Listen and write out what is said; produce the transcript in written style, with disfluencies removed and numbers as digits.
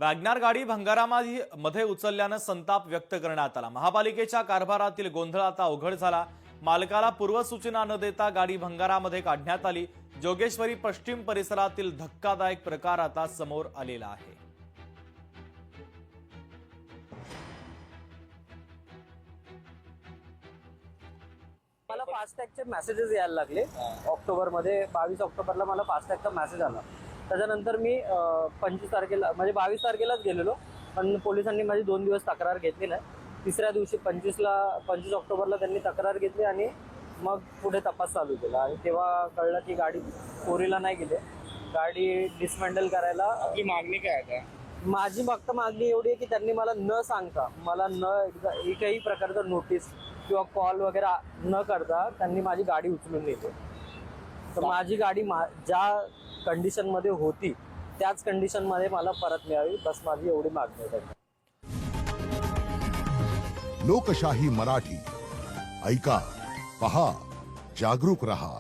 WagonR गाडी भंगारामध्ये उचलल्यानं संताप व्यक्त करण्यात आला। महापालिकेच्या कारभारातील गोंधळ आता उघड झाला। मालकाला पूर्वसूचना न देता गाडी भंगारामध्ये काढण्यात आली। जोगेश्वरी पश्चिम परिसरातील धक्कादायक प्रकार आता समोर आलेला आहे। मला फास्टॅगचे मेसेजेस यायला लागले। ऑक्टोबरमध्ये 22 ऑक्टोबरला मला फास्टॅगचा मेसेज आला। त्याच्यानंतर मी 25 तारखेला म्हणजे 22 तारखेलाच गेलेलो, पण पोलिसांनी माझी 2 दिवस तक्रार घेतली नाही। तिसऱ्या दिवशी 25 ऑक्टोबरला त्यांनी तक्रार घेतली आणि मग पुढे तपास चालू केला आणि तेव्हा कळलं की गाडी चोरीला नाही गेली, गाडी डिसमेंटल करायला। आपली मागणी काय आहे? माझी फक्त मागणी एवढी आहे की त्यांनी मला न सांगता, मला एकही प्रकारचं नोटीस किंवा कॉल वगैरे न करता त्यांनी माझी गाडी उचलून नेली। तर माझी गाडी ज्या कंडिशनमध्ये होती त्याच कंडिशनमध्ये मला परत मिळावी, बस माझी एवढी मागणी आहे। लोकशाही मराठी ऐका, पहा, जागरूक रहा।